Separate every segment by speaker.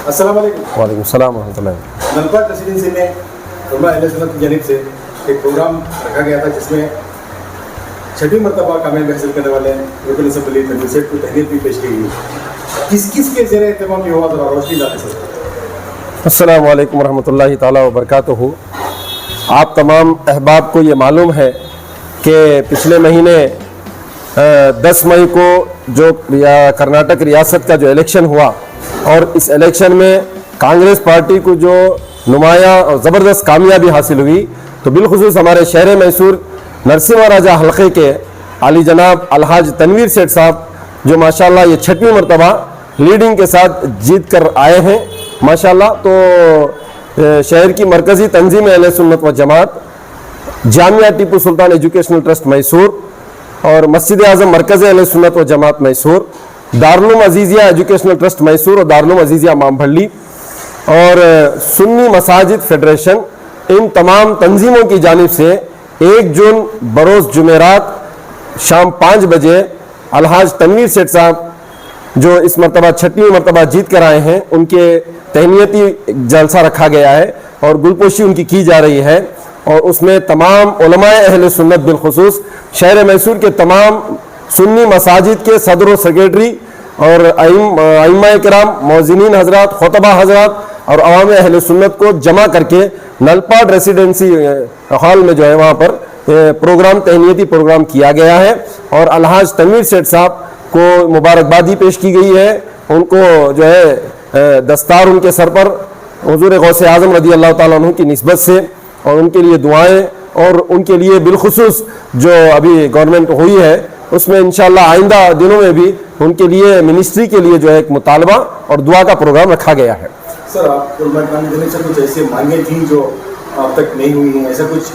Speaker 1: अस्सलाम वालेकुम।
Speaker 2: वालेकुम सलाम रहमतुल्लाह।
Speaker 1: नलपा रेसिडेंसी में उलमा अहले सुन्नत की जानिब से एक प्रोग्राम रखा गया था जिसमें छठी मरतबा कामयाबी हासिल करने वाले रुकन असम्बली तनवीर सेठ को तहनीत भी पेश की गई। किस किस के ज़रिए एहतमाम ये हुआ, ज़रा रोशनी डालें सर।
Speaker 2: अस्सलाम वालेकुम रहमतुल्लाहि ताला व बरकातुहू। आप तमाम अहबाब को ये मालूम है कि पिछले महीने 10 मई को जो कर्नाटक रियासत का जो इलेक्शन हुआ और इस इलेक्शन में कांग्रेस पार्टी को जो नुमायाँ और ज़बरदस्त कामयाबी हासिल हुई, तो बिलखुसूस हमारे शहर मैसूर नरसिम्हा राजा हल्के के आली जनाब अलहाज तनवीर सेठ साहब जो माशाल्लाह ये 6वीं मरतबा लीडिंग के साथ जीत कर आए हैं माशाल्लाह। तो शहर की मरकज़ी तंजीम अहले सुन्नत व जमात, जामिया टीपू सुल्तान एजुकेशनल ट्रस्ट मैसूर और मस्जिद आज़म मरकज़ अहले सुन्नत व जमात मैसूर, दारुल अजीज़िया एजुकेशनल ट्रस्ट मैसूर और दारुल अजीज़िया मामभल्ली और सुन्नी मसाजिद फेडरेशन, इन तमाम तंजीमों की जानिब से 1 जून बरोज़ जुमेरात शाम 5 बजे अलहाज तनवीर सेठ साहब जो इस मरतबा 6वीं मरतबा जीत कर आए हैं, उनके तहनीती जलसा रखा गया है और गुलपोशी उनकी की जा रही है। और उसमें तमाम उलमाए अहले सुन्नत बिलखुसूस शहर मैसूर के तमाम सुन्नी मसाजिद के सदर व सेक्रेटरी और अइम्मा किराम, मौज़िनीन हजरात, खुतबा हजरात और अवाम अहले सुन्नत को जमा करके नलपाड रेसिडेंसी हॉल में जो है वहाँ पर प्रोग्राम, तहनीती प्रोग्राम किया गया है और अलहाज तनवीर सेठ साहब को मुबारकबादी पेश की गई है। उनको जो है दस्तार उनके सर पर हुजूर गौसे आज़म रज़ी अल्लाह ताला अन्हु की निस्बत से और उनके लिए दुआएं और उनके लिए बिलखुसूस जो अभी गवर्नमेंट हुई है उसमें इंशाअल्लाह आइंदा दिनों में भी उनके लिए मिनिस्ट्री के लिए जो है एक मुतालबा और दुआ का प्रोग्राम रखा गया है।
Speaker 1: सर, आप उलमा इकराम देने से कुछ ऐसी मांगे थी जो अब तक नहीं हुई हैं, ऐसा कुछ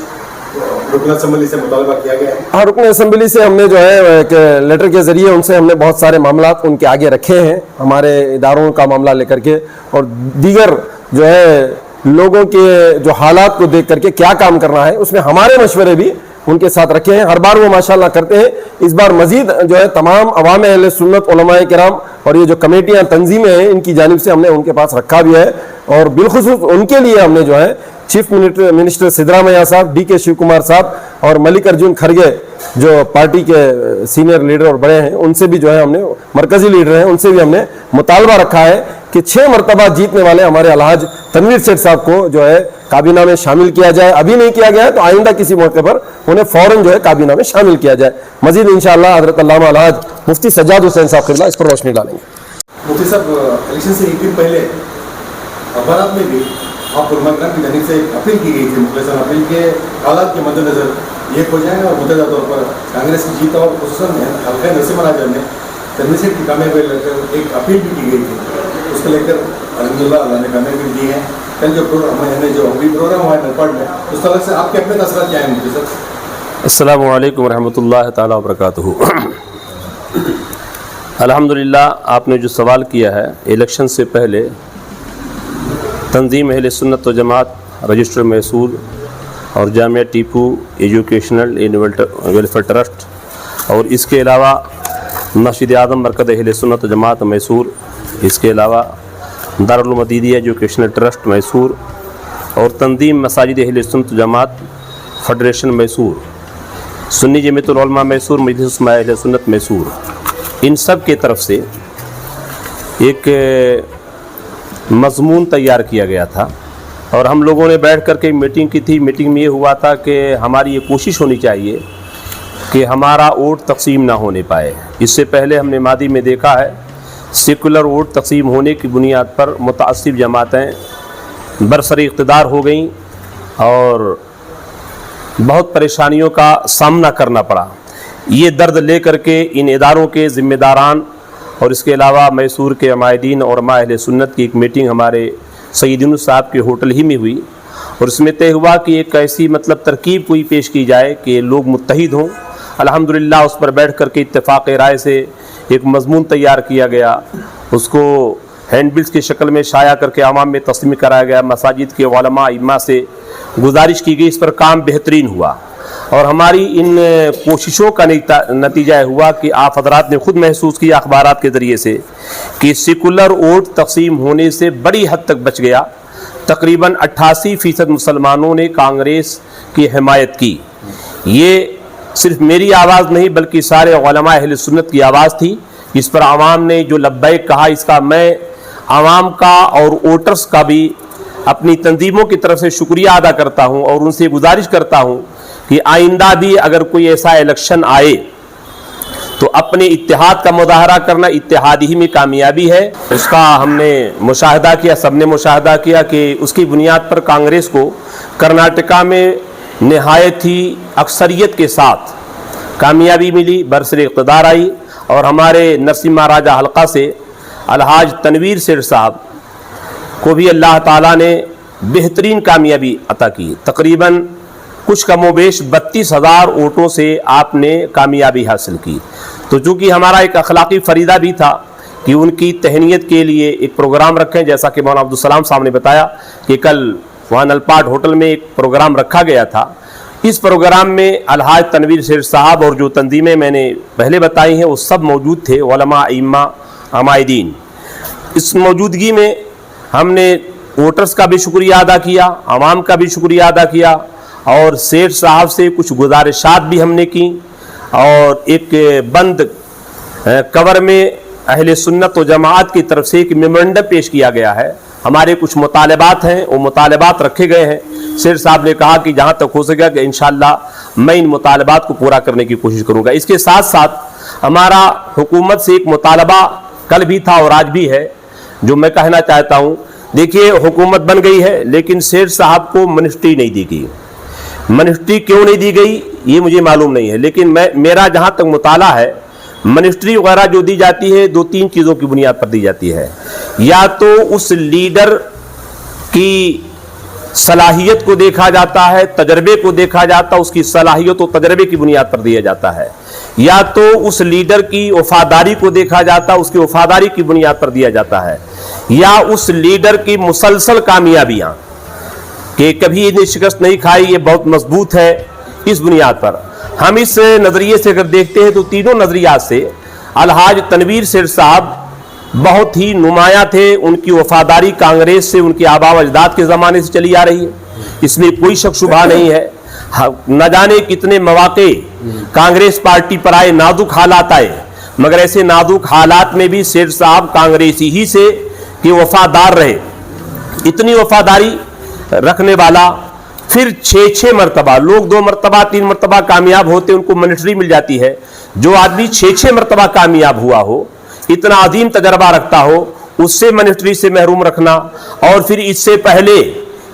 Speaker 1: रुकन असम्बली से मुतालबा किया गया है?
Speaker 2: हाँ, रुकन असम्बली से हमने जो है एक लेटर के ज़रिए उनसे हमने बहुत सारे मामला उनके आगे रखे हैं, हमारे इदारों का मामला लेकर के और दीगर जो है लोगों के जो हालात को देख करके क्या काम करना है उसमें हमारे मशवरे भी उनके साथ रखे हैं। हर बार वो माशाल्लाह करते हैं। इस बार मजीद जो है तमाम अवाम अहले सुन्नत उलमाए किराम और ये जो कमेटियाँ तंजीमें हैं इनकी जानिब से हमने उनके पास रखा भी है और बिलखुसूस उनके लिए हमने जो है चीफ मिनिस्टर सिद्धरामैया साहब, डी के शिव कुमार साहब और मल्लिकार्जुन खड़गे जो पार्टी के सीनियर लीडर और बड़े हैं उनसे भी जो है हमने, मरकजी लीडर हैं, उनसे भी हमने मुतालबा रखा है कि 6 मरतबा जीतने वाले हमारे अलहाज तनवीर सेठ साहब को जो है काबीना में शामिल किया जाए। अभी नहीं किया गया है तो आइंदा किसी मौके पर उन्हें फौरन जो है काबीना में शामिल किया जाए। मजीद इंशाअल्लाह हज़रत अल्लामा अलहाज मुफ्ती सज्जाद हुसैन साहब क़िबला इस पर रोशनी डालेंगे।
Speaker 1: मुफ्ती साहब, इलेक्शन से एक दिन पहले अखबारात में भी आप उलमा इकराम की जानिब से एक अपील की गई थी, मुखलिसन अपील के हालात के मद्देनज़र ये हो जाए और मुतदा तौर पर कांग्रेस की जीत और खुसूसन हल्का नरसिम्हा राजा में तनवीर सेठ की कामयाबी लेकर एक अपील भी की गई थी। उसको लेकर अल्हम्दुलिल्लाह अल्लाह ने कामयाबी दी है। कल जो प्रोग्राम जो अभी प्रोग्राम हुआ है नलपाड में, उस तरह से आपके अपने असरात क्या हैं मुझे सर?
Speaker 3: अस्सलामु अलैकुम रहमतुल्लाहि ताला व बरकातुहू। अल्हम्दुलिल्लाह, आपने जो सवाल किया है, इलेक्शन से पहले तंजीम अहले सुन्नत व जमात रजिस्टर मैसूर और Jamia Tipu educational welfare trust और इसके अलावा मस्जिद आज़म मरकज़ अहले सुन्नत व जमात मैसूर, इसके अलावा दारुल मदीदिया एजुकेशनल ट्रस्ट मैसूर और तंजीम मसाजिद अहले सुन्नत व जमात फेडरेशन मैसूर, सुन्नी जमीयतुल उलमा मैसूर, मजलिस अहले सुन्नत मैसूर, इन सब के तरफ से एक मज़मून तैयार किया गया था और हम लोगों ने बैठ कर के मीटिंग की थी। मीटिंग में ये हुआ था कि हमारी ये कोशिश होनी चाहिए कि हमारा वोट तकसीम ना होने पाए। इससे पहले हमने मादी में देखा है सेकुलर वोट तकसीम होने की बुनियाद पर मुतअस्सिब जमातें बरसर इक़्तिदार हो गईं और बहुत परेशानियों का सामना करना पड़ा। ये दर्द ले करके इन इदारों के ज़िम्मेदारान और इसके अलावा मैसूर के अमायदीन और अहले सुन्नत की एक मीटिंग हमारे सईद यूनुस साहब के होटल ही में हुई और इसमें तय हुआ कि एक ऐसी तरकीब कोई पेश की जाए कि लोग मुत्तहिद हों। अल्हम्दुलिल्लाह उस पर बैठ कर के इत्तेफाक़ राय से एक मज़मून तैयार किया गया, उसको हैंड बिल्स की शक्ल में शाया करके आवाम में तस्लीम कराया गया। मसाजिद के उलमा इम्मा से गुजारिश की गई, इस पर काम बेहतरीन हुआ। اور ہماری ان کوششوں کا نتیجہ ہوا کہ آپ حضرات نے خود محسوس کیا اخبارات کے ذریعے سے کہ سیکولر ووٹ تقسیم ہونے سے بڑی حد تک بچ گیا. تقریباً 88% مسلمانوں نے کانگریس کی حمایت کی. یہ صرف میری آواز نہیں بلکہ سارے علماء اہل سنت کی آواز تھی. اس پر عوام نے جو لبیک کہا، اس کا میں عوام کا اور ووٹرز کا بھی اپنی تنظیموں کی طرف سے شکریہ ادا کرتا ہوں اور ان سے گزارش کرتا ہوں کہ آئندہ بھی اگر کوئی ایسا الیکشن آئے تو اپنے اتحاد کا مظاہرہ کرنا اتحاد ہی میں کامیابی ہے. اس کا ہم نے مشاہدہ کیا، سب نے مشاہدہ کیا کہ اس کی بنیاد پر کانگریس کو کرناٹکا میں نہایت ہی اکثریت کے ساتھ کامیابی ملی، برسر اقتدار آئی. اور ہمارے نرسمہا راجہ حلقہ سے الحاج تنویر سیٹھ صاحب کو بھی اللہ تعالیٰ نے بہترین کامیابی عطا کی. تقریباً کچھ کم و بیش 32,000 ووٹوں سے آپ نے کامیابی حاصل کی. تو چونکہ ہمارا ایک اخلاقی فریضہ بھی تھا کہ ان کی تہنیت کے لیے ایک پروگرام رکھیں، جیسا کہ مولانا عبدالسلام صاحب نے بتایا کہ کل وہاں نلپاٹ ہوٹل میں ایک پروگرام رکھا گیا تھا. اس پروگرام میں الحاج تنویر سیٹھ صاحب اور جو تنظیمیں میں نے پہلے بتائی ہیں وہ سب موجود تھے، علماء، ائمہ، عمائدین. اس موجودگی میں ہم نے ووٹرز کا بھی شکریہ ادا کیا، عوام کا بھی شکریہ ادا کیا اور سیٹھ صاحب سے کچھ گزارشات بھی ہم نے کی. اور ایک بند کور میں اہل سنت و جماعت کی طرف سے ایک میمورنڈم پیش کیا گیا ہے. ہمارے کچھ مطالبات ہیں، وہ مطالبات رکھے گئے ہیں. سیٹھ صاحب نے کہا کہ جہاں تک ہو سکے کہ انشاءاللہ میں ان مطالبات کو پورا کرنے کی کوشش کروں گا. اس کے ساتھ ساتھ ہمارا حکومت سے ایک مطالبہ کل بھی تھا اور آج بھی ہے جو میں کہنا چاہتا ہوں. دیکھیے حکومت بن گئی ہے لیکن سیٹھ صاحب کو منسٹری نہیں دی گئی. منسٹری کیوں نہیں دی گئی یہ مجھے معلوم نہیں ہے، لیکن میرا جہاں تک مطالعہ ہے منسٹری وغیرہ جو دی جاتی ہے 2-3 چیزوں کی بنیاد پر دی جاتی ہے. یا تو اس لیڈر کی صلاحیت کو دیکھا جاتا ہے، تجربے کو دیکھا جاتا ہے، اس کی صلاحیت و تجربے کی بنیاد پر دیا جاتا ہے. یا تو اس لیڈر کی وفاداری کو دیکھا جاتا ہے، اس کی وفاداری کی بنیاد پر دیا جاتا ہے. یا اس لیڈر کی مسلسل کامیابیاں کہ کبھی انہیں شکست نہیں کھائی، یہ بہت مضبوط ہے. اس بنیاد پر ہم اس نظریے سے اگر دیکھتے ہیں تو تینوں نظریات سے الحاج تنویر سیٹھ صاحب بہت ہی نمایاں تھے. ان کی وفاداری کانگریس سے ان کے آباء و اجداد کے زمانے سے چلی آ رہی ہے، اس میں کوئی شک شبہ نہیں ہے. نہ جانے کتنے مواقع کانگریس پارٹی پر آئے، نازک حالات آئے، مگر ایسے نازک حالات میں بھی سیٹھ صاحب کانگریسی ہی سے کہ وفادار رہے. اتنی وفاداری رکھنے والا پھر 6 مرتبہ، لوگ 2 مرتبہ 3 مرتبہ کامیاب ہوتے ان کو منسٹری مل جاتی ہے. جو آدمی 6 مرتبہ کامیاب ہوا ہو، اتنا عظیم تجربہ رکھتا ہو، اس سے منسٹری سے محروم رکھنا، اور پھر اس سے پہلے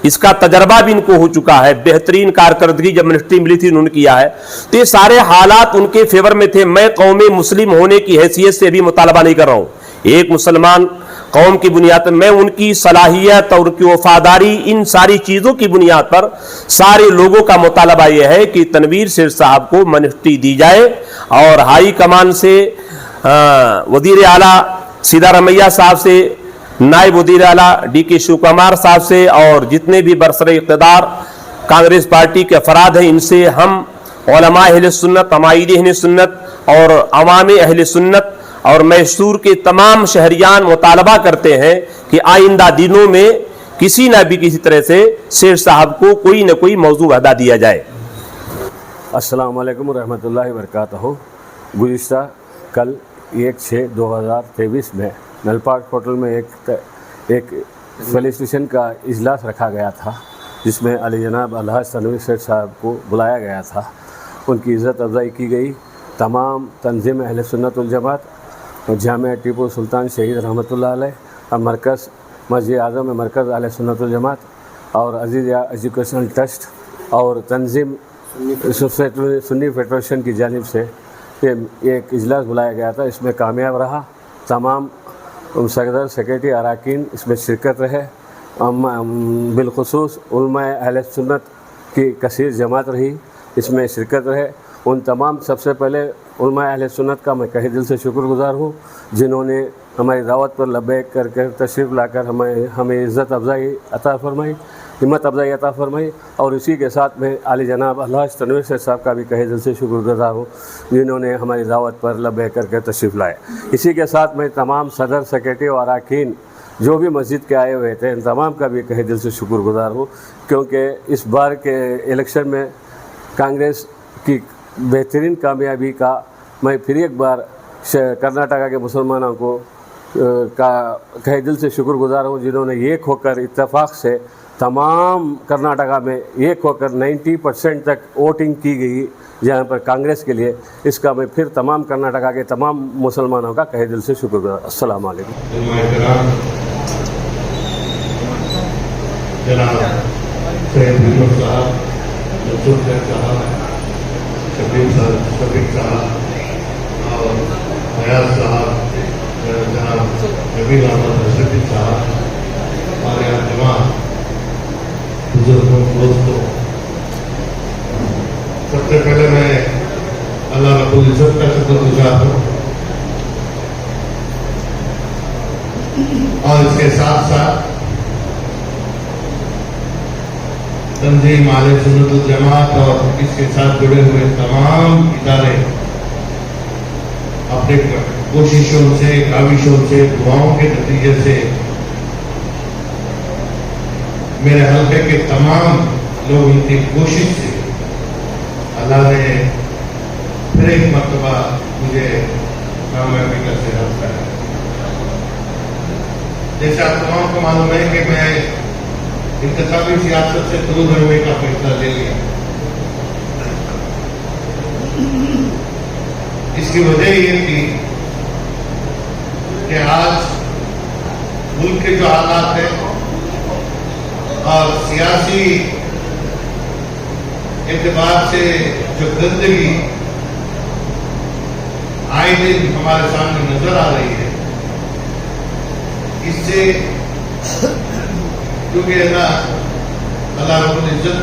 Speaker 3: اس کا تجربہ بھی ان کو ہو چکا ہے، بہترین کارکردگی جب منسٹری ملی تھی انہوں نے کیا ہے. تو یہ سارے حالات ان کے فیور میں تھے. میں قوم مسلم ہونے کی حیثیت سے بھی مطالبہ نہیں کر رہا ہوں. ایک مسلمان قوم کی بنیاد پر میں ان کی صلاحیت اور ان کی وفاداری، ان ساری چیزوں کی بنیاد پر سارے لوگوں کا مطالبہ یہ ہے کہ تنویر سیٹھ صاحب کو منسٹری دی جائے اور ہائی کمان سے وزیر اعلیٰ سیدھارمیہ صاحب سے، نائب وزیر اعلیٰ ڈی کے شیو کمار صاحب سے اور جتنے بھی برسر اقتدار کانگریس پارٹی کے افراد ہیں ان سے ہم علماء اہل سنت، عمائد اہل سنت اور عوام اہل سنت اور میسور کے تمام شہریان مطالبہ کرتے ہیں کہ آئندہ دنوں میں کسی نہ بھی کسی طرح سے سیٹھ صاحب کو کوئی نہ کوئی موضوع عہدہ دیا جائے.
Speaker 4: السلام علیکم ورحمۃ اللہ وبرکاتہ. گزشتہ کل 1/6/2023 میں نلپاٹ ہوٹل میں ایک فیلیسٹیشن کا اجلاس رکھا گیا تھا جس میں علی جناب الحاج تنویر سیٹھ صاحب کو بلایا گیا تھا. ان کی عزت افزائی کی گئی. تمام تنظیم اہل سنت والجماعت اور جامعہ ٹیپو سلطان شہید رحمۃ اللہ علیہ اور مرکز مسجد اعظم میں مرکز اہل سنت والجماعت اور عزیزیہ ایجوکیشنل ٹرسٹ اور تنظیم سنی فیڈریشن کی جانب سے ایک اجلاس بلایا گیا تھا. اس میں کامیاب رہا. تمام صدر سیکریٹری اراکین اس میں شرکت رہے. بالخصوص علماء اہل سنت کی کثیر جماعت رہی، اس میں شرکت رہے. ان تمام سب سے پہلے علماء اہل سنت کا میں کہہ دل سے شکر گزار ہوں جنہوں نے ہماری دعوت پر لبیک کر کے تشریف لا کر ہمیں عزت افزائی عطا فرمائی. हिम्मत अफजाई अता फरमाई। और इसी के साथ में आली जनाब अल्लाह तनवीर शेख साहब का भी कहे दिल से शुक्रगुजार हूँ जिन्होंने हमारी दावत पर लब्बैक करके तशरीफ़ लाए। इसी के साथ में तमाम सदर सेक्रेटरी और अरकान जो भी मस्जिद के आए हुए थे इन तमाम का भी कहे दिल से शुक्रगुजार हूँ, क्योंकि इस बार के इलेक्शन में कांग्रेस की बेहतरीन कामयाबी का मैं फिर एक बार कर्नाटका के मुसलमानों को का कहे दिल से शुक्रगुजार हूँ जिन्होंने एक होकर इत्तेफाक से तमाम कर्नाटका में एक होकर 90% तक वोटिंग की गई जहाँ पर कांग्रेस के लिए। इसका मैं फिर तमाम कर्नाटका के तमाम मुसलमानों का कहे दिल से शुक्रगुजार। अस्सलाम वालेकुम।
Speaker 5: जनाब सैयद बिजोर साहब, मंसूर साहब, शफीक साहब और फयाज साहब, जनाब नबील अहमद रशीदी साहब, हमारे यहाँ जमा बुजुर्गों दोस्तों, सबसे पहले मैं अल्लाह रब्बुल इज्जत का शुक्रगुजार हूँ और इसके साथ साथ तंजीम आले सुन्नतुल जमात और इसके साथ जुड़े हुए तमाम इदारे अपने कोशिशों से, काविशों से, दुआओं के नतीजे से मेरे हल्के के तमाम लोगों की कोशिश से अल्लाह ने फिर एक मरतबा मुझे कामयाबी का सेहत कराया। जैसे आप तमाम को मालूम है कि मैं इंतखाबी सियासत से दूर रहने का फैसला ले लिया। इसकी वजह ये थी कि आज मुल्क के जो हालात हैं और सियासी एतबार से जो गंदगी आए दिन हमारे सामने नजर आ रही है, इससे क्योंकि अल्लाह रब्बुल इज्जत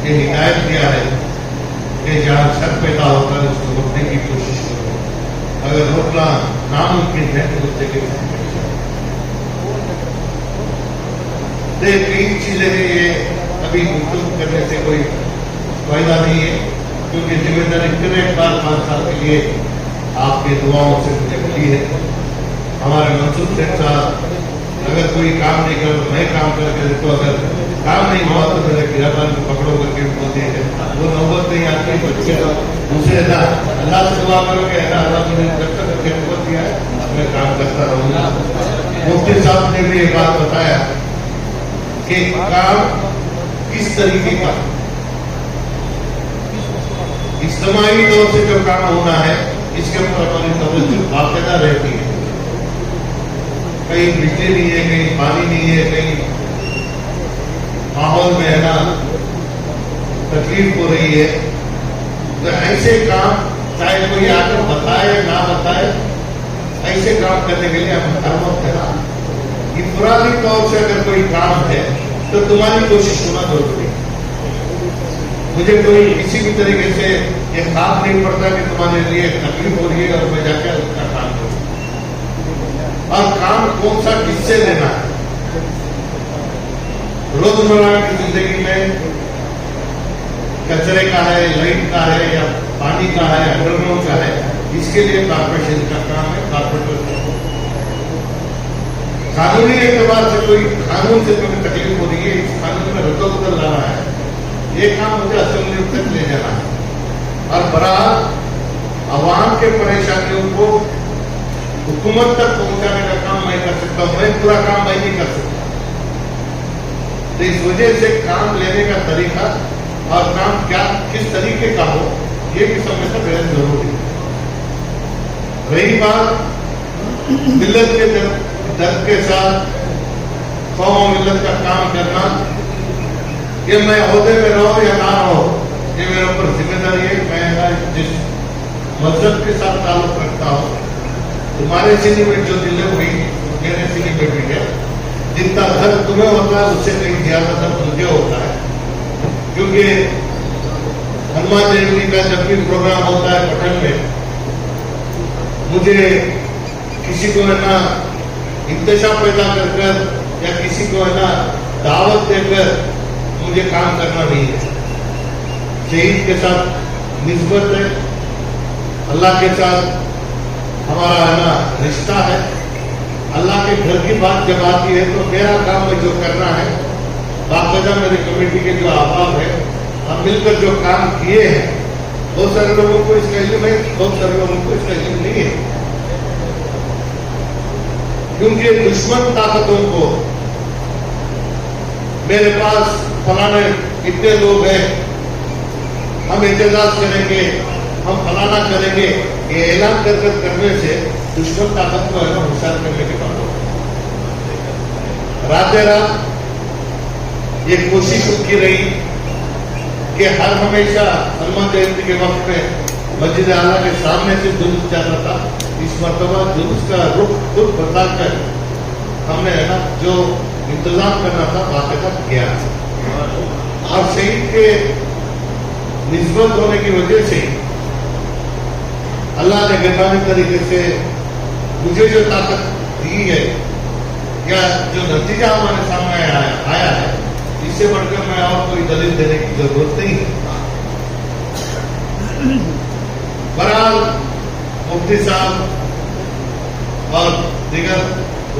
Speaker 5: ये हिदायत किया है कि जहाँ शक पैदा होता है उसको रोकने की कोशिश करो, अगर रोकना नामुमकिन है तो उस जगह कई चीजें हैं, ये अभी गुफ्तगू करने से कोई फायदा नहीं है, क्योंकि जिम्मेदारी फिर एक बार 5 साल के लिए आपके दुआओं से मुझे मिली है। हमारे मंसूर शेख साहब अगर कोई काम नहीं कर तो मैं काम करके देखो, अगर काम नहीं हुआ तो मेरे गिरफ्तार को पकड़ो करके बोलते हैं, वो नौबत नहीं आती बच्चे दूसरे ना अल्लाह से दुआ करो कि अल्लाह मुझे जब तक अच्छे नौबत दिया है मैं काम करता रहूंगा। मुफ्ती साहब ने भी ये बात बताया कि काम किस तरीके का इज्तिमाई तौर से जो काम होना है इसके ऊपर हमारी तवज्जो बाकायदा रहती है। कहीं बिजली नहीं है, कहीं पानी नहीं है, कहीं माहौल में है ना तकलीफ हो रही है, तो ऐसे काम चाहे कोई आकर बताए या ना बताए, ऐसे काम करने के लिए हम हर वक्त है ना इफरादी तौर से अगर कोई काम है तो तुम्हारी कोशिश होना जरूरी है। मुझे कोई किसी भी तरीके से ये खास नहीं पड़ता कि तुम्हारे लिए तकलीफ हो रही है और मैं जाकर उसका काम करूं, और काम कौन सा किससे लेना है। रोजमर्रा की जिंदगी में कचरे का है, लाइट का है या पानी का है, अंडरग्राउंड का है, इसके लिए कॉर्पोरेशन का काम है, कॉर्पोरेटर का। कानूनी एतबार से कोई कानून से तुम्हें तकलीफ हो रही है, इस कानून में रद्द-बदल लाना है, ये काम मुझे असेंबली तक ले जाना है, और बराबर आवाम के परेशानियों को हुकूमत तक पहुंचाने का काम मैं कर सकता हूं, मैं पूरा काम मैं नहीं कर सकता। तो इस वजह से काम लेने का तरीका और काम क्या किस तरीके का हो ये भी समझना बेहद जरूरी है। रही बात मिल्लत के दर्द के साथ कौम और मिल्लत का काम करना, ये मैं ओहदे में रहो या ना रहो ये मेरे ऊपर जिम्मेदारी है। मैं जिस मजहब के साथ ताल्लुक रखता हूँ, तुम्हारे सीने में जो दिल हुई मेरे सीने में भी है। जितना दर्द तुम्हें होता है उससे कहीं ज्यादा दर्द मुझे होता है, क्योंकि हनुमान जयंती का जब भी प्रोग्राम होता है पटन में, मुझे किसी को है ना इंतशा पैदा कर या किसी को है ना दावत देकर मुझे काम करना नहीं है। शहीद के साथ निस्बत है, अल्लाह के साथ हमारा है ना रिश्ता है। अल्लाह के घर की बात जब आती है तो मेरा काम में जो करना है, बाकायदा मेरी कमेटी के जो अहबाब है, हम मिलकर जो काम किए हैं, बहुत सारे लोगों को इसका इल्म है, बहुत सारे लोगों को इसका इल्म नहीं है, क्योंकि दुश्मन ताकतों को मेरे पास फलाने इतने लोग हैं, हम एहतजाज करेंगे, हम फलाना करेंगे, ये ऐलान कर करने से दुश्मन ताकत को है ना होशियार करने के बाद रात ये कोशिश उनकी रही कि हर हमेशा हनुमान जयंती के वक्त में मस्जिद आला के सामने से जुलूस जाता था। इस मरतबा जुलूस का रुख खुद बताकर हमने है ना जो इंतजाम करना था बाकायदा किया, और शहीद के निस्बत होने की वजह से अल्लाह ने गैरानी तरीके से मुझे जो ताकत दी है या जो नतीजा हमारे सामने आया है, इससे बढ़कर मैं और कोई दलील देने की जरूरत नहीं है। बहरहाल मुफ्ती साहब और दीगर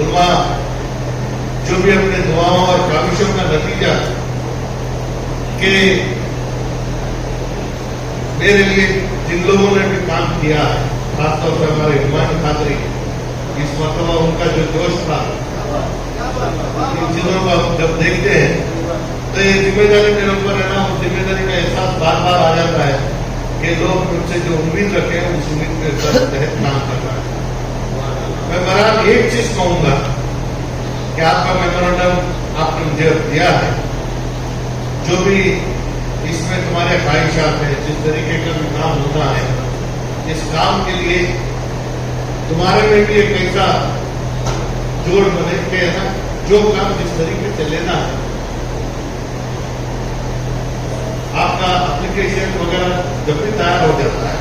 Speaker 5: उलमा जो भी अपने दुआओं और काविशों का नतीजा कि मेरे लिए जिन लोगों ने भी काम किया है, खासतौर पर हमारे हिमानी खातरी, इस मरतबा उनका जो जोश था, इन चीजों को जब देखते हैं तो ये जिम्मेदारी मेरे ऊपर है ना, उस जिम्मेदारी का एहसास बार बार आ जाता है कि लोग मुझसे जो उम्मीद रखे हैं उस उम्मीद के तहत काम करना है। मैं बहरहाल एक चीज कहूंगा कि आपका मेमोरेंडम आपने मुझे दिया है, जो भी इसमें तुम्हारे ख्वाहिशात हैं, जिस तरीके का भी काम होना है, इस काम के लिए तुम्हारे में भी एक ऐसा जोड़ बने के है ना, जो काम जिस तरीके से लेना है, आपका एप्लीकेशन वगैरह जब भी तैयार हो जाता है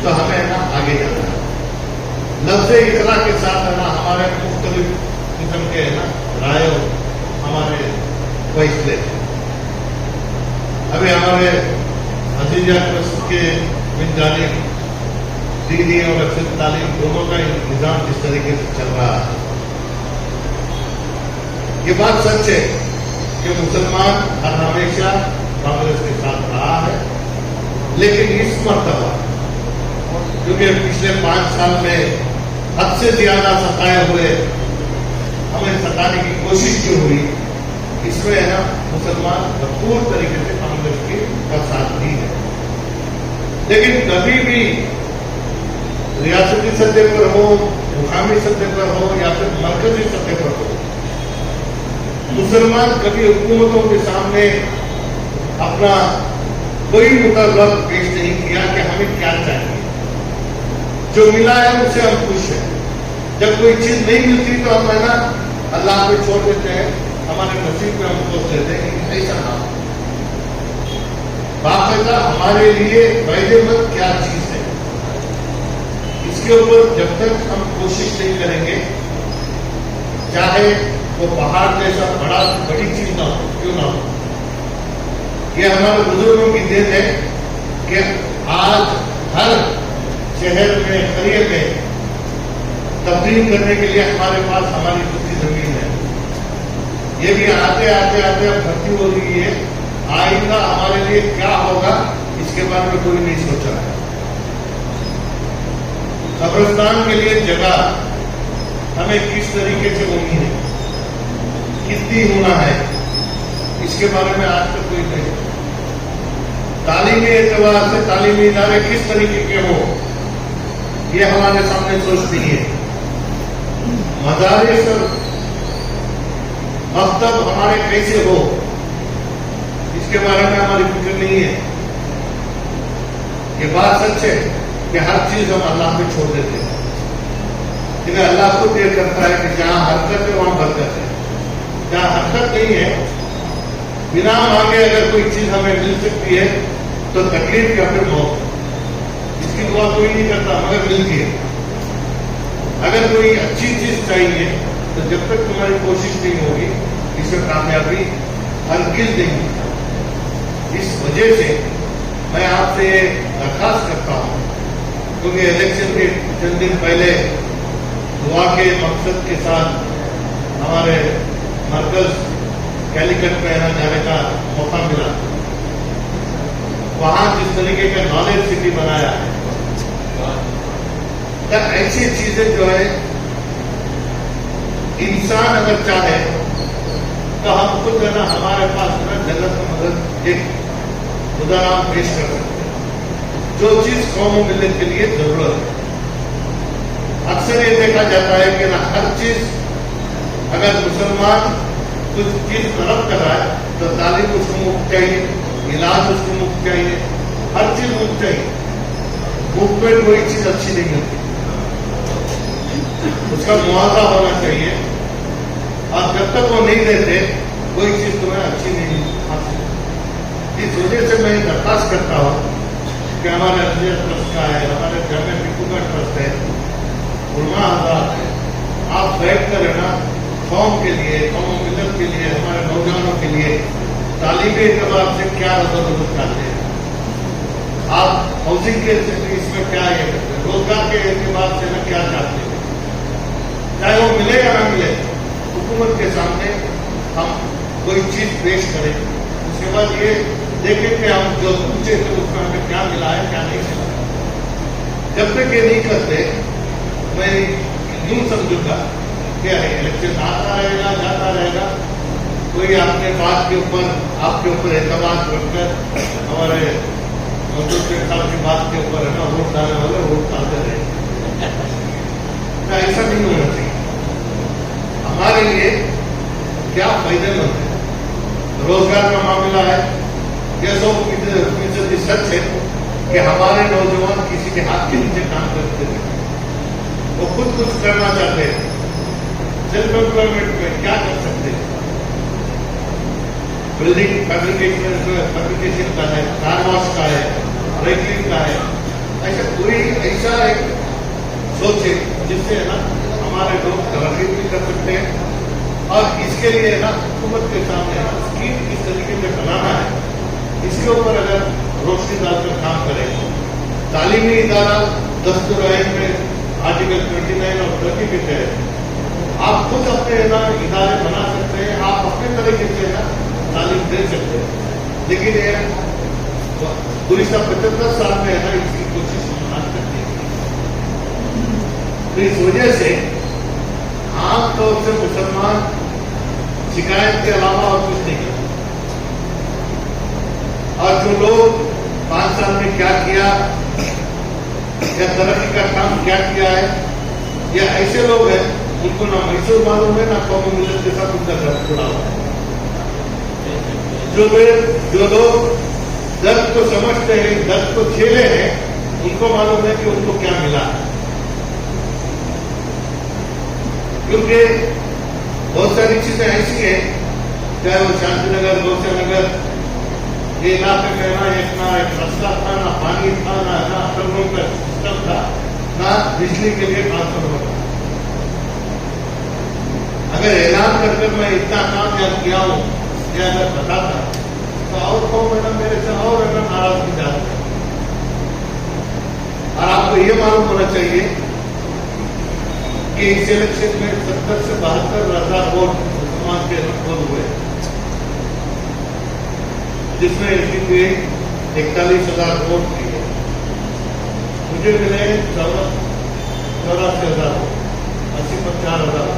Speaker 5: तो हमें ना आगे जाना है। लफ्ज़ इकरा के साथ है ना हमारे मुख्तलिफ किस्म के है ना राय, हमारे फैसले, अभी हमारे अजीजा ट्रस्ट के मिल जाने दीनी और अक्सर तालीम दोनों का निज़ाम जिस तरीके से चल रहा है, ये बात सच है कि मुसलमान हर हमेशा कांग्रेस के साथ रहा है, लेकिन इस मरतबा क्योंकि पिछले 5 साल में हद से ज्यादा सताए हुए, हमें सताने की कोशिश जो हुई, इसमें है ना मुसलमान भरपूर तरीके से कांग्रेस की साथ दी है। लेकिन कभी भी रियासती सतह पर हो, मुकामी सतह पर हो या फिर मरकजी सतह पर हो, मुसलमान कभी हुकूमतों के सामने अपना कोई मुतलब पेश नहीं किया कि हमें क्या चाहिए। जो मिला है उससे हम खुश हैं। जब कोई चीज नहीं मिलती तो हम है ना अल्लाह पे छोड़ देते हैं, हमारे नसीब में हम सोच लेते हैं ऐसा ना हो। बाकायदा हमारे लिए फायदेमंद क्या चीज है, इसके ऊपर जब तक हम कोशिश नहीं करेंगे, चाहे वो पहाड़ जैसा बड़ी चीज ना हो, क्यों ना हो। ये हमारे बुजुर्गों की देन है कि आज हर शहर में, करिए में तब्दील करने के लिए हमारे पास हमारी खुद की जमीन है। ये भी आते आते आते अब भर्ती हो रही है। आइंदा हमारे लिए क्या होगा इसके बारे में कोई नहीं सोचा है। कब्रिस्तान के लिए जगह हमें किस तरीके से होनी है, कितनी होना है, इसके बारे में आज तक कोई नहीं। तालीमी एतबार से तालीमी इदारे किस तरीके के हो, ये हमारे सामने सोच नहीं है। मदारिस और मकतब हमारे कैसे हो, इसके बारे में हमारी फिक्र नहीं है। ये बात सच है कि हर चीज हम अल्लाह पे छोड़ देते हैं, क्योंकि अल्लाह खुद ये करता है कि जहां हरकत है वहां बरकत है, जहां हरकत नहीं है, बिना मांगे अगर कोई चीज हमें मिल सकती है तो तकलीफ या फिर मौत, इसकी दुआ कोई नहीं करता मगर मिलती है। अगर कोई अच्छी चीज चाहिए तो जब तक तुम्हारी कोशिश नहीं होगी इसमें कामयाबी हरगिज नहीं मिलता। इस वजह से मैं आपसे दरखास्त करता हूँ, क्योंकि इलेक्शन के चंद दिन पहले दुआ के मकसद के साथ हमारे मरकज कैलिकट में जाने का मौका मिला। वहां जिस तरीके का नॉलेज सिटी बनाया है, तो ऐसी चीजें जो है इंसान अगर चाहे तो हम खुद है ना हमारे पास है ना जगत में मदद एक खुदा नाम पेश कर सकते हैं, जो चीज कौम मिलत के लिए जरूरत है। अक्सर ये देखा जाता है कि ना हर चीज अगर मुसलमान कुछ चीज तलब कर रहा है तो तालीम उसको मुफ्त चाहिए, इलाज उसको मुफ्त चाहिए, हर चीज मुफ्त चाहिए। मूवमेंट कोई चीज अच्छी नहीं होती, उसका मुआवजा होना चाहिए, और जब तक वो नहीं देते कोई चीज तुम्हें अच्छी नहीं हासिल। इस वजह से मैं दरखास्त करता हूँ कि हमारे अजमेर ट्रस्ट का है, हमारे जामिया टिपू का ट्रस्ट है, उलमा हज़रात है, आप बैठ कर है ना कौम के लिए, कौम मिलत के लिए, हमारे नौजवानों के लिए तालीमी एतबार से क्या मदद करते हैं, आप हाउसिंग के इसमें क्या ये करते हैं, रोजगार के एतबार से ना क्या चाहते हैं, चाहे वो मिले या ना मिले, हुकूमत के सामने हम कोई चीज पेश करें। उसके बाद ये देखें कि हम जो पूछे थे उसमें हमें क्या मिला है, क्या नहीं मिला। जब तक ये नहीं करते मैं यूं समझूंगा कि इलेक्शन आता रहेगा, जाता रहेगा, कोई अपने बात के ऊपर आपके ऊपर एतबार रखकर हमारे मौजूद साल की बात के ऊपर है ना वोट डालने वाले वोट डालते रहेंगे। ऐसा नहीं होना चाहिए। हमारे लिए क्या फायदेमंद है, रोजगार का मामला है, यह 100% सच है कि हमारे नौजवान किसी के हाथ के नीचे काम करते थे, वो खुद कुछ करना चाहते हैं, सेल्फ एम्प्लॉयमेंट में क्या कर सकते हैं, बिल्डिंग फैब्रिकेशन का है, कार वॉश का है, रेकलिंग का है, ऐसा कोई ऐसा एक सोच है जिससे है ना हमारे लोग तरक्की भी कर सकते हैं। और इसके लिए ना हुकूमत के सामने स्कीम किस तरीके से बनाना है, इसके ऊपर अगर रोशनी डालकर काम करें, तालीमी इदारा दस्तूर आइन में आर्टिकल 29 और 30 के तहत आप खुद अपने ना इदारे बना सकते हैं, आप अपने तरीके से ना तालीम दे सकते हैं। लेकिन ये गुज़िश्ता 75 साल में है ना इसकी कोशिश करती है। तो इस वजह से आमतौर से मुसलमान शिकायत के अलावा और कुछ नहीं करते। और जो लोग 5 साल में क्या किया या तरक्की का काम क्या किया है, या ऐसे लोग हैं उनको ना मैसूर मालूम है ना कौम मिलत के साथ उनका दर्द जुड़ा हुआ है। जो लोग दर्द को समझते हैं, दर्द को झेले हैं, उनको मालूम है कि उनको क्या मिला है। क्योंकि बहुत सारी चीजें ऐसी हैं, चाहे वो शांतिनगर, गौशानगर, ये इलाके में ना एक रास्ता था, ना पानी था, ना अटलरों का सिस्टम था, ना बिजली के लिए ट्रांसफार्मर था। अगर ऐलान कर मैं इतना काम याद किया हूं या अगर बताता तो और कौन मैडम मेरे से और अगर नाराज की जाती। और आपको ये मालूम होना चाहिए कि इस इलेक्शन में 70 से 72,000 वोट मुसलमान के पोल हुए, जिसमें एसडीपी 41,000 वोट दिए, मुझे मिले 84,000 वोट, 80-50,000।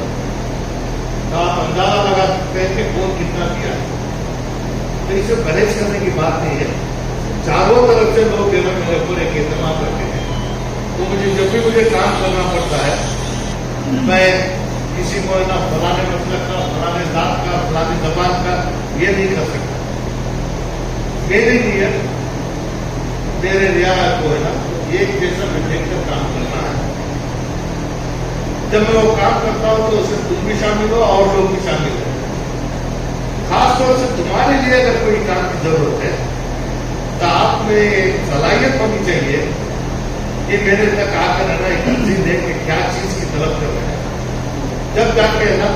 Speaker 5: आप अंदाजा लगा सकते हैं कि कौन कितना दिया है। तो इसे बहस करने की बात नहीं है। चारों तरफ से लोग मेरे ऊपर एक एतमाद रखते हैं, तो मुझे जब भी मुझे काम करना पड़ता है, मैं किसी को ना फलाने मतलब का, फलाने जात का, फलाने जबान का ये नहीं कर सकता। मेरी नीयत मेरे रियायत को है ना एक जैसा मिलकर कर काम करना है। जब मैं वो काम करता हूँ तो उसमें तुम भी शामिल हो और लोग भी शामिल हो। खासतौर से तुम्हारे लिए अगर कोई काम की जरूरत है तो आप में सलाहियत होनी चाहिए कि मेरे तक आकर है ना एक अर्जी दे कि क्या चीज की तलब कर रहे हैं। जब जाके है ना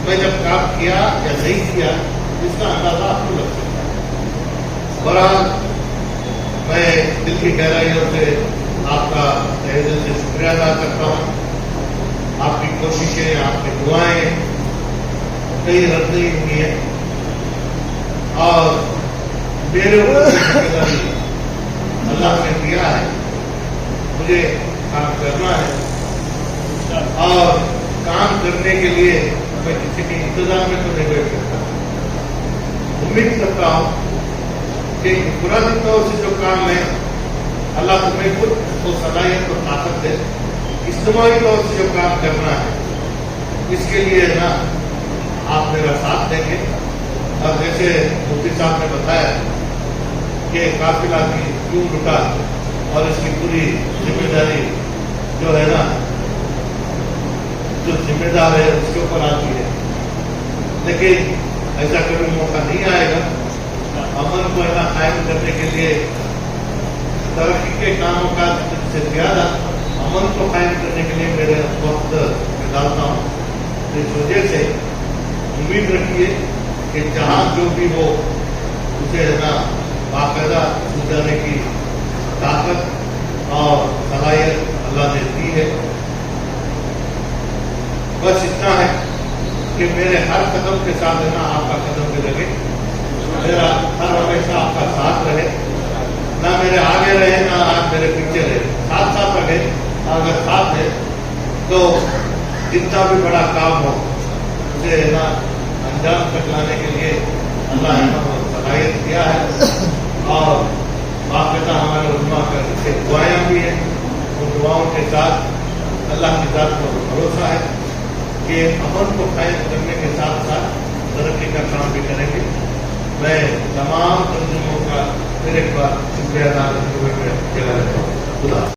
Speaker 5: मैं जब काम किया या नहीं किया इसका अंदाजा आपको लग सकता है। बहरहाल मैं दिल की गहराइयों से आपका तहे दिल से शुक्रिया अदा करता हूँ। आपकी कोशिशें, आपकी दुआएं कहीं रद्द नहीं हुई है और मेरे ऊपर जिम्मेदारी अल्लाह ने दिया है, मुझे काम करना है और काम करने के लिए मैं किसी के इंतजार में तो नहीं बैठ सकता। उम्मीद करता हूँ कि पुरानी तौर से जो काम है अल्लाह तुम्हें खुद को सलाहियत और ताकत दे, इज्तिमाई तौर से जो काम करना है इसके लिए ना आप मेरा साथ देंगे। और जैसे मुफ्ती साहब ने बताया कि काफिला की क्यों लुटा और इसकी पूरी जिम्मेदारी जो है ना, जो जिम्मेदार है उसके ऊपर आती है, लेकिन ऐसा कभी मौका नहीं आएगा। अमन को ऐसा कायम करने के लिए तरक्की के कामों का से ज्यादा अमन को कायम करने के लिए मेरे वक्त निकालता हूँ। इस वजह से उम्मीद रखिए कि जहाँ जो भी हो उसे ना बाकायदा सुलझाने की ताकत और सलाहियत अल्लाह ने दी है। बस इतना है कि मेरे हर कदम के साथ है ना आपका कदम भी लगे, मेरा हर हमेशा आपका साथ रहे, ना मेरे आगे रहे ना आप मेरे पीछे रहे, साथ साथ रहे। अगर साथ है तो जितना भी बड़ा काम हो उसे ना अंजाम तक लाने के लिए अल्लाह ने सलाहियत दिया है और बाकायदा हमारे उलमा का दुआएं भी हैं। उन दुआओं के साथ अल्लाह की ज़ात पर भरोसा है कि अमन को कायम करने के साथ साथ तरक्की का काम भी करेंगे। मैं तमाम तंजीमों का फिर एक बार शुक्रिया अदा करते हुए मैं चला जाता हूँ। खुदा